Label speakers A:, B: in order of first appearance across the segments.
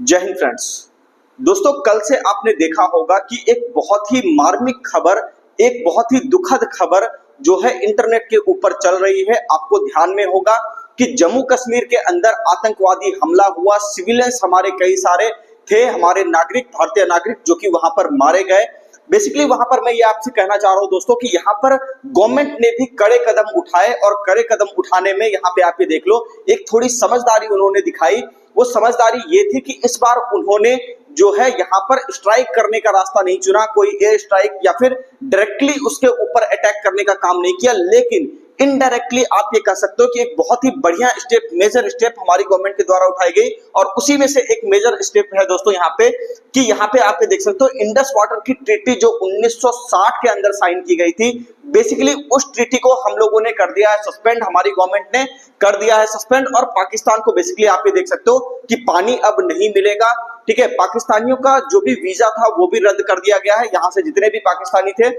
A: जय हिंद फ्रेंड्स। दोस्तों, कल से आपने देखा होगा कि एक बहुत ही मार्मिक खबर, एक बहुत ही दुखद खबर जो है इंटरनेट के ऊपर चल रही है। आपको ध्यान में होगा कि जम्मू कश्मीर के अंदर आतंकवादी हमला हुआ, सिविलियंस हमारे कई सारे थे, हमारे नागरिक, भारतीय नागरिक जो कि वहां पर मारे गए। बेसिकली वहां पर मैं ये आपसे कहना चाह रहा हूं दोस्तों कि यहाँ पर गवर्नमेंट ने भी कड़े कदम उठाए और कड़े कदम उठाने में यहाँ पे आप ये देख लो एक थोड़ी समझदारी उन्होंने दिखाई। वो समझदारी ये थी कि इस बार उन्होंने जो है यहाँ पर स्ट्राइक करने का रास्ता नहीं चुना, कोई एयर स्ट्राइक या फिर डायरेक्टली उसके ऊपर अटैक करने का काम नहीं किया, लेकिन इनडायरेक्टली आप ये कह सकते हो कि एक बहुत ही बढ़िया स्टेप, मेजर स्टेप हमारी गवर्नमेंट के द्वारा उठाई गई। और उसी में से एक मेजर स्टेप है दोस्तों यहाँ पे कि यहाँ पे आप देख सकते हो इंडस वाटर की ट्रीटी जो 1960 के अंदर साइन की गई थी, बेसिकली उस ट्रीटी को हम लोगों ने कर दिया है सस्पेंड, हमारी गवर्नमेंट ने कर दिया है सस्पेंड। और पाकिस्तान को बेसिकली आप ये देख सकते हो कि पानी अब नहीं मिलेगा, ठीक है। पाकिस्तानियों का जो भी वीजा था वो भी रद्द कर दिया गया है। यहाँ से जितने भी पाकिस्तानी थे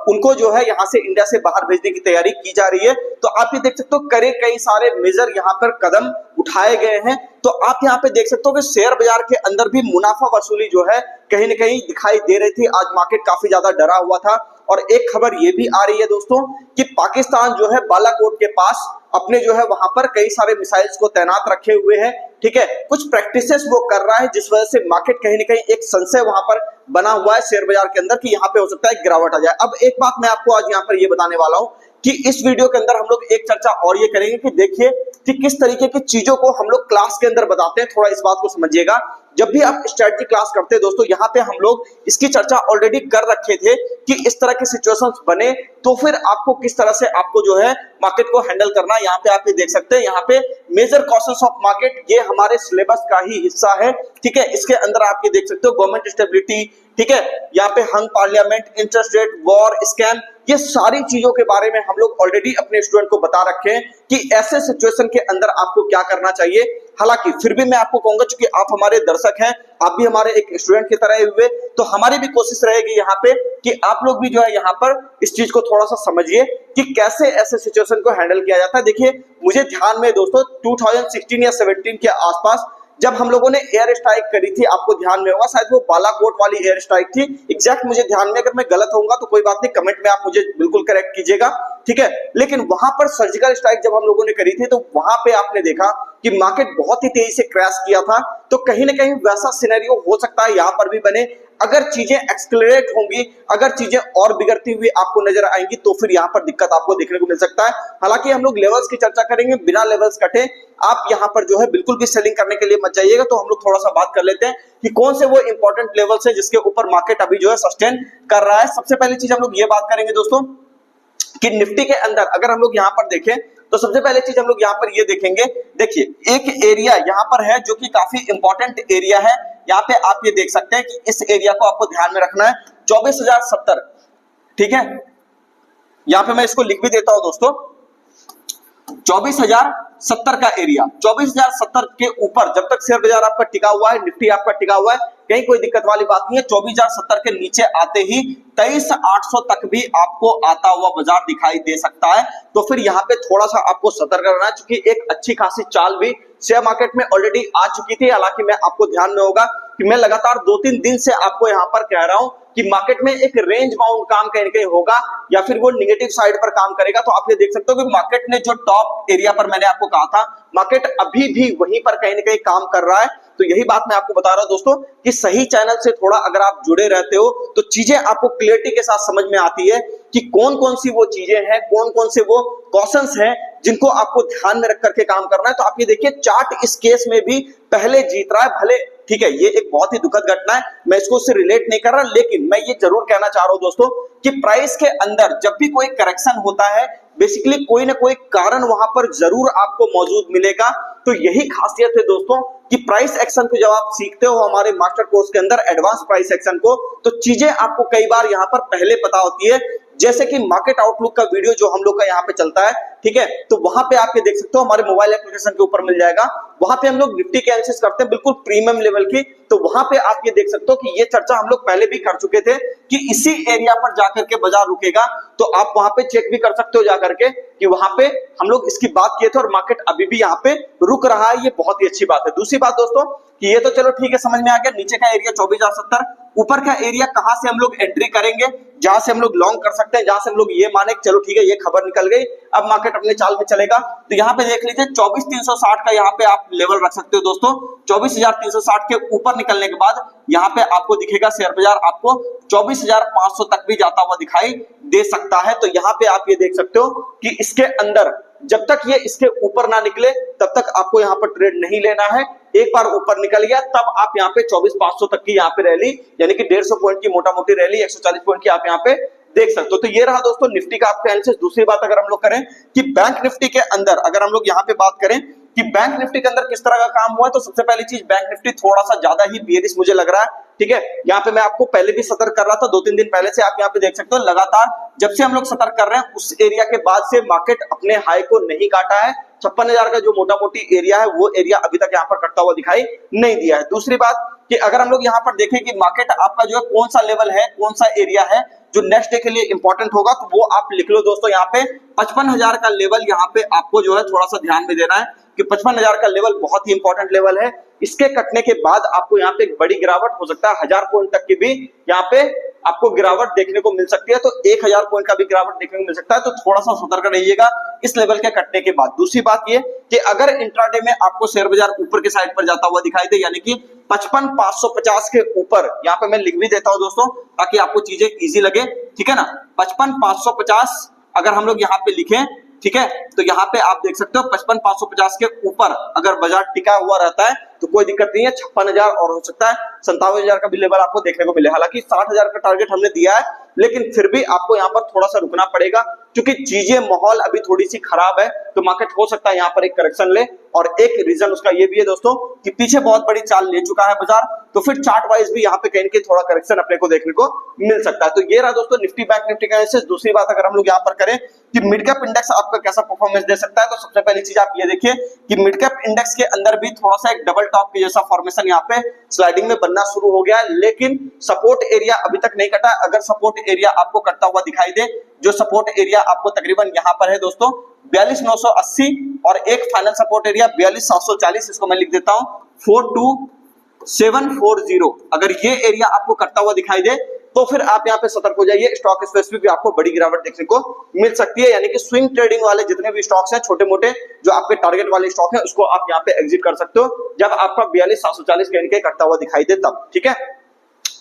A: उनको जो है यहाँ से इंडिया से बाहर भेजने की तैयारी की जा रही है। तो आप ये देख सकते हो कई सारे मेजर यहाँ पर कदम उठाए गए हैं। तो आप यहाँ पे देख सकते हो कि शेयर बाजार के अंदर भी मुनाफा वसूली जो है कहीं ना कहीं दिखाई दे रही थी। आज मार्केट काफी ज्यादा डरा हुआ था। और एक खबर ये भी आ रही है दोस्तों कि पाकिस्तान जो है बालाकोट के पास अपने जो है वहां पर कई सारे मिसाइल्स को तैनात रखे हुए हैं, ठीक है। कुछ प्रैक्टिसेस वो कर रहा है जिस वजह से मार्केट कहीं ना कहीं एक संशय वहां पर बना हुआ है शेयर बाजार के अंदर कि यहाँ पे हो सकता है गिरावट आ जाए। अब एक बात मैं आपको आज यहाँ पर ये बताने वाला हूं कि इस वीडियो के अंदर हम लोग एक चर्चा और ये करेंगे कि देखिए कि किस तरीके की चीजों को हम लोग क्लास के अंदर बताते हैं। थोड़ा इस बात को समझिएगा। जब भी आप स्ट्रेटजी क्लास करते हैं दोस्तों, यहाँ पे हम लोग इसकी चर्चा ऑलरेडी कर रखे थे कि इस तरह के सिचुएशंस बने तो फिर आपको किस तरह से आपको जो है मार्केट को हैंडल करना है। यहाँ पे आप ये देख सकते हैं, यहाँ पे मेजर कॉसेस ऑफ मार्केट, ये हमारे सिलेबस का ही हिस्सा है, ठीक है। इसके अंदर आप ये देख सकते हो गवर्नमेंट स्टेबिलिटी, ठीक है। यहाँ पे hung parliament, interest rate, war, scam, ये सारी चीजों के बारे में हम लोग ऑलरेडी अपने स्टूडेंट को बता रखे हैं कि ऐसे सिचुएशन के अंदर आपको क्या करना चाहिए। हालांकि फिर भी मैं आपको कहूंगा क्योंकि आप हमारे दर्शक हैं, आप भी हमारे एक स्टूडेंट की तरह हुए, तो हमारी भी कोशिश रहेगी यहाँ पे कि आप लोग भी जो है यहाँ पर इस चीज को थोड़ा सा समझिए कि कैसे ऐसे सिचुएशन को हैंडल किया जाता है। देखिए मुझे ध्यान में दोस्तों 2016 या 17 के आसपास जब हम लोगों ने एयर स्ट्राइक करी थी, आपको ध्यान में होगा, शायद वो बालाकोट वाली एयर स्ट्राइक थी, एग्जैक्ट मुझे ध्यान में, अगर मैं गलत होऊंगा तो कोई बात नहीं, कमेंट में आप मुझे बिल्कुल करेक्ट कीजिएगा, ठीक है। लेकिन वहां पर सर्जिकल स्ट्राइक जब हम लोगों ने करी थी तो वहां पे आपने देखा कि मार्केट बहुत ही तेजी से क्रैश किया था। तो कहीं ना कहीं वैसा सिनेरियो हो सकता है यहाँ पर भी बने। अगर चीजें एक्सक्लेरेट होंगी, अगर चीजें और बिगड़ती हुई आपको नजर आएंगी तो फिर यहाँ पर दिक्कत आपको देखने को मिल सकता है। हालांकि हम लोग लेवल्स की चर्चा करेंगे, बिना लेवल्स कटे आप यहाँ पर जो है बिल्कुल भी सेलिंग करने के लिए मत जाइएगा। तो हम लोग थोड़ा सा बात कर लेते हैं कि कौन से वो इंपॉर्टेंट लेवल्स हैं जिसके ऊपर मार्केट अभी जो है सस्टेन कर रहा है। सबसे पहली चीज हम लोग ये बात करेंगे दोस्तों कि निफ्टी के अंदर अगर हम लोग यहाँ पर देखें तो सबसे पहले चीज हम लोग यहाँ पर ये देखेंगे, देखिए एक एरिया यहाँ पर है जो कि काफी इंपॉर्टेंट एरिया है। यहाँ पे आप ये देख सकते हैं कि इस एरिया को आपको ध्यान में रखना है, 24,070, ठीक है। यहाँ पे मैं इसको लिख भी देता हूं दोस्तों, 24,070 का एरिया, 24,070 के ऊपर जब तक शेयर बाजार आपका टिका हुआ है, निफ्टी आपका टिका हुआ है, कहीं कोई दिक्कत वाली बात नहीं है। 24,070 के नीचे आते ही 23,800 तक भी आपको आता हुआ बाजार दिखाई दे सकता है। तो फिर यहाँ पे थोड़ा सा आपको सतर्क रहना है, क्योंकि एक अच्छी खासी चाल भी शेयर मार्केट में ऑलरेडी आ चुकी थी। हालांकि मैं आपको ध्यान में होगा कि मैं लगातार 2-3 दिन से आपको यहाँ पर कह रहा हूं कि मार्केट में एक रेंज बाउंड काम कहीं ना कहीं होगा या फिर वो निगेटिव साइड पर काम करेगा। तो आप ये देख सकते हो कि मार्केट ने जो टॉप एरिया पर मैंने आपको कहा था, मार्केट अभी भी वहीं पर कहीं ना कहीं काम कर रहा है। तो यही बात मैं आपको बता रहा हूं दोस्तों कि सही चैनल से थोड़ा अगर आप जुड़े रहते हो तो चीजें आपको क्लियरिटी के साथ समझ में आती है कि कौन कौन सी वो चीजें हैं, कौन कौन से वो कॉशंस हैं जिनको आपको ध्यान में रख करके काम करना है। तो आप ये देखिए चार्ट इस केस में भी पहले जीत रहा है, भले ठीक है ये एक बहुत ही दुखद घटना है, मैं इसको उससे रिलेट नहीं कर रहा, लेकिन मैं ये जरूर कहना चाह रहा हूं दोस्तों कि प्राइस के अंदर जब भी कोई करेक्शन होता है बेसिकली कोई ना कोई कारण वहां पर जरूर आपको मौजूद मिलेगा। तो यही खासियत है दोस्तों कि प्राइस एक्शन को जब आप सीखते हो हमारे मास्टर कोर्स के अंदर एडवांस प्राइस एक्शन को, तो चीजें आपको कई बार यहाँ पर पहले पता होती है। जैसे कि मार्केट आउटलुक का वीडियो जो हम लोग का यहाँ पे चलता है, ठीक है, तो वहां पे आप ये देख सकते हो हमारे मोबाइल एप्लीकेशन के ऊपर मिल जाएगा। वहां पे हम लोग निफ्टी के एनालिसिस करते हैं बिल्कुल प्रीमियम लेवल की। तो वहां पे आप ये देख सकते हो कि ये चर्चा हम लोग पहले भी कर चुके थे कि इसी एरिया पर जाकर के बाजार रुकेगा। तो आप वहां पे चेक भी कर सकते हो जाकर के कि वहां पे हम लोग इसकी बात किए थे और मार्केट अभी भी यहाँ पे रुक रहा है। ये बहुत ही अच्छी बात है। दूसरी बात दोस्तों कि ये तो चलो ठीक है, समझ में आ गया, नीचे का एरिया 24,070, ऊपर का एरिया कहां से हम लोग एंट्री करेंगे, जहां से हम लोग लॉन्ग कर सकते हैं, जहां से हम लोग ये माने चलो ठीक है ये खबर निकल गई, अब मार्केट अपने चाल में चलेगा। तो यहाँ पे देख लीजिए 24,360 का यहाँ पे आप लेवल रख सकते हो दोस्तों। 24,360 के ऊपर निकलने के बाद यहाँ पे आपको दिखेगा शेयर बाजार आपको 24,500 तक भी जाता हुआ दिखाई दे सकता है। तो यहाँ पे आप ये देख सकते हो कि इसके अंदर जब तक ये इसके ऊपर ना निकले तब तक आपको यहाँ पर ट्रेड नहीं लेना है। एक बार ऊपर निकल गया तब आप यहाँ पे 24,500 तक की यहाँ पे रैली, यानी कि 150 पॉइंट की मोटा मोटी रैली, 140 पॉइंट की आप यहाँ पे देख सकते हो। तो ये रहा दोस्तों निफ्टी का आपका एनालिसिस। दूसरी बात अगर हम लोग करें कि बैंक निफ्टी के अंदर अगर हम लोग यहाँ पे बात करें कि बैंक निफ्टी के अंदर किस तरह का काम हुआ है, तो सबसे पहली चीज बैंक निफ्टी थोड़ा सा ज्यादा ही बेयरिश मुझे लग रहा है, ठीक है। यहाँ पे मैं आपको पहले भी सतर्क कर रहा था, 2-3 दिन पहले से आप यहाँ पे देख सकते हो लगातार जब से हम लोग सतर्क कर रहे हैं उस एरिया के बाद से मार्केट अपने हाई को नहीं काटा है। 56,000 का जो मोटा मोटी एरिया है वो एरिया अभी तक यहाँ पर कटता हुआ दिखाई नहीं दिया है। दूसरी बात कि अगर हम लोग यहाँ पर देखें कि मार्केट आपका जो है कौन सा लेवल है, कौन सा एरिया है जो नेक्स्ट डे के लिए इंपॉर्टेंट होगा, तो वो आप लिख लो दोस्तों। यहाँ पे 55,000 का लेवल यहाँ पे आपको जो है थोड़ा सा ध्यान में देना है कि 55,000 का लेवल बहुत ही इंपॉर्टेंट लेवल है। इसके कटने के बाद आपको यहाँ पे एक बड़ी गिरावट हो सकता है, 1000 पॉइंट तक की भी यहाँ पे आपको गिरावट देखने को मिल सकती है। तो 1000 पॉइंट का भी गिरावट देखने को मिल सकता है। तो थोड़ा सा सतर्क रहिएगा इस लेवल के कटने के बाद। दूसरी बात ये कि अगर इंट्राडे में आपको शेयर बाजार ऊपर के साइड पर जाता हुआ दिखाई दे, यानी कि 55,550 के ऊपर, यहाँ पे मैं लिख भी देता हूं दोस्तों ताकि आपको चीजें इजी लगे, ठीक है ना। 55,550 अगर हम लोग यहाँ पे लिखें, ठीक है, तो यहाँ पे आप देख सकते हो 55,550 के ऊपर अगर बाजार टिका हुआ रहता है तो कोई दिक्कत नहीं है। 56,000 और हो सकता है 57,000 का भी लेवल आपको देखने को मिले। हालांकि 60,000 का टारगेट हमने दिया है, लेकिन फिर भी आपको यहाँ पर थोड़ा सा रुकना पड़ेगा क्योंकि चीजें माहौल अभी थोड़ी सी खराब है। तो मार्केट हो सकता है यहाँ पर एक करेक्शन ले, और एक रीजन उसका ये भी है दोस्तों कि पीछे बहुत बड़ी चाल ले चुका है बाजार, तो फिर चार्ट वाइज भी यहाँ पे कहीं कहीं थोड़ा करेक्शन अपने को देखने को मिल सकता है। तो ये रहा दोस्तों निफ्टी बैंक निफ्टी का एनालिसिस। दूसरी बात अगर हम लोग यहाँ पर करें कि मिड कैप इंडेक्स आपका कैसा परफॉर्मेंस दे सकता है, तो सबसे पहली चीज आप ये देखिए कि मिड कैप इंडेक्स के अंदर भी थोड़ा सा एक डबल टॉप के जैसा फॉर्मेशन यहाँ पे स्लाइडिंग में बनना शुरू हो गया है, लेकिन सपोर्ट एरिया अभी तक नहीं कटा। अगर सपोर्ट एरिया आपको कटता हुआ दिखाई दे, जो सपोर्ट एरिया आपको तकरीबन यहाँ पर है दोस्तों 42,980, और एक फाइनल सपोर्ट एरिया 42,740, इसको मैं लिख देता हूं 42,740। अगर ये एरिया आपको कटता हुआ दिखाई दे तो फिर आप यहाँ पे सतर्क हो जाइए। स्टॉक स्पेसिफिक भी आपको बड़ी गिरावट देखने को मिल सकती है, यानी कि स्विंग ट्रेडिंग वाले जितने भी स्टॉक्स हैं, छोटे मोटे जो आपके टारगेट वाले स्टॉक हैं, उसको आप यहाँ पे एग्जिट कर सकते हो जब आपका 42,740 के कटता हुआ दिखाई दे तब, ठीक है।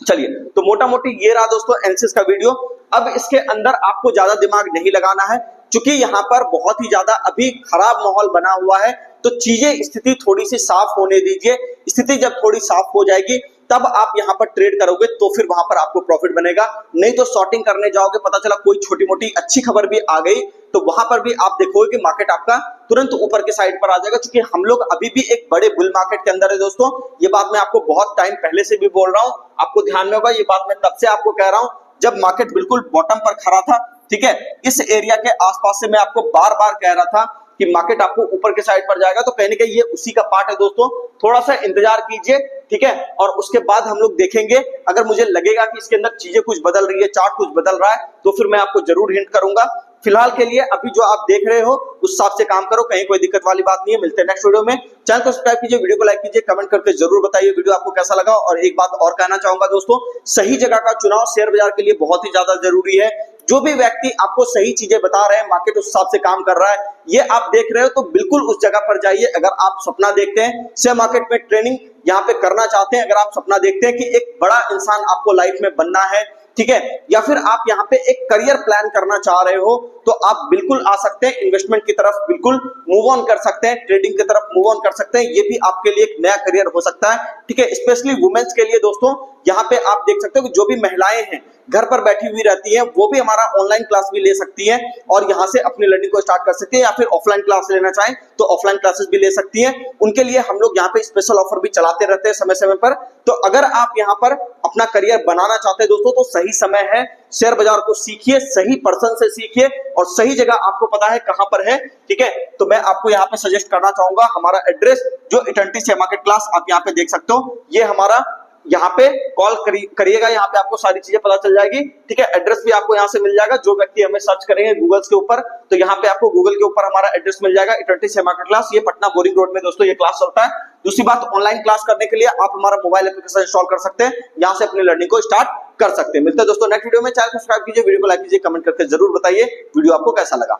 A: चलिए, तो मोटा मोटी ये रहा दोस्तों एनालिसिस का वीडियो। अब इसके अंदर आपको ज्यादा दिमाग नहीं लगाना है क्योंकि यहाँ पर बहुत ही ज्यादा अभी खराब माहौल बना हुआ है। तो चीजें स्थिति थोड़ी सी साफ होने दीजिए। स्थिति जब थोड़ी साफ हो जाएगी तब आप यहाँ पर ट्रेड करोगे तो फिर वहां पर आपको प्रॉफिट बनेगा। नहीं तो शॉर्टिंग करने जाओगे, पता चला कोई छोटी मोटी अच्छी खबर भी आ गई तो वहां पर भी आप देखोगे कि मार्केट आपका तुरंत ऊपर के साइड पर आ जाएगा। क्योंकि हम लोग अभी भी एक बड़े बुल मार्केट के अंदर है दोस्तों। ये बात मैं आपको बहुत टाइम पहले से भी बोल रहा हूँ, आपको ध्यान में होगा। ये बात मैं तब से आपको कह रहा हूँ जब मार्केट बिल्कुल बॉटम पर खड़ा था, ठीक है। इस एरिया के आसपास से मैं आपको बार बार कह रहा था कि मार्केट आपको ऊपर के साइड पर जाएगा। तो कहीं ना कहीं ये उसी का पार्ट है दोस्तों। थोड़ा सा इंतजार कीजिए, ठीक है, और उसके बाद हम लोग देखेंगे। अगर मुझे लगेगा कि इसके अंदर चीजें कुछ बदल रही है, चार्ट कुछ बदल रहा है, तो फिर मैं आपको जरूर हिंट करूंगा। फिलहाल के लिए अभी जो आप देख रहे हो उस हिसाब से काम करो, कहीं कोई दिक्कत वाली बात नहीं है। मिलते हैं नेक्स्ट वीडियो में। चैनल को सब्सक्राइब कीजिए, वीडियो को लाइक कीजिए, कमेंट करके जरूर बताइए वीडियो आपको कैसा लगा। और एक बात और कहना चाहूंगा दोस्तों, सही जगह का चुनाव शेयर बाजार के लिए बहुत ही ज्यादा जरूरी है। जो भी व्यक्ति आपको सही चीजें बता रहे हैं, मार्केट उस हिसाब से काम कर रहा है, ये आप देख रहे हो तो बिल्कुल उस जगह पर जाइए। अगर आप सपना देखते हैं शेयर मार्केट में ट्रेनिंग यहाँ पे करना चाहते हैं, अगर आप सपना देखते हैं कि एक बड़ा इंसान आपको लाइफ में बनना है, ठीक है, या फिर आप यहाँ पे एक करियर प्लान करना चाह रहे हो, तो आप बिल्कुल आ सकते हैं। इन्वेस्टमेंट की तरफ बिल्कुल मूव ऑन कर सकते हैं, ट्रेडिंग की तरफ मूव ऑन कर सकते हैं। ये भी आपके लिए एक नया करियर हो सकता है, ठीक है। स्पेशली वुमेन्स के लिए दोस्तों, यहाँ पे आप देख सकते हो कि जो भी महिलाएं हैं घर पर बैठी हुई रहती हैं, वो भी हमारा ऑनलाइन क्लास भी ले सकती हैं और यहाँ से अपनी लर्निंग को स्टार्ट कर सकती है, या फिर फिर ऑफलाइन क्लास लेना चाहें तो ऑफलाइन क्लासेस भी ले सकती हैं। उनके लिए हम लोग यहाँ पे स्पेशल ऑफर भी चलाते रहते हैं समय समय पर। तो अगर आप यहाँ पर अपना करियर बनाना चाहते हैं दोस्तों तो सही समय है, शेयर बाजार को सीखिए, सही पर्सन से सीखिए और सही जगह आपको पता है कहां पर है, ठीक है। तो मैं आपको यहाँ पे सजेस्ट करना चाहूंगा हमारा एड्रेस जो इटर्निटी शेयर मार्केट क्लास आप यहाँ पे देख सकते हो, ये हमारा यहाँ पे कॉल करिएगा, यहाँ पे आपको सारी चीजें पता चल जाएगी, ठीक है। एड्रेस भी आपको यहाँ से मिल जाएगा, जो व्यक्ति हमें सर्च करेंगे गूगल के ऊपर तो यहाँ पे आपको गूगल के ऊपर हमारा एड्रेस मिल जाएगा, इटर्निटी शेयर मार्केट क्लास, ये पटना बोरिंग रोड में दोस्तों ये क्लास चलता है। दूसरी बात, ऑनलाइन क्लास करने के लिए आप हमारा मोबाइल एप्लीकेशन इंस्टॉल कर सकते हैं, यहाँ से अपनी लर्निंग को स्टार्ट कर सकते हैं। मिलते हैं दोस्तों नेक्स्ट वीडियो में, चैनल को सब्सक्राइब कीजिए, वीडियो को लाइक कीजिए, कमेंट करके जरूर बताइए वीडियो आपको कैसा लगा।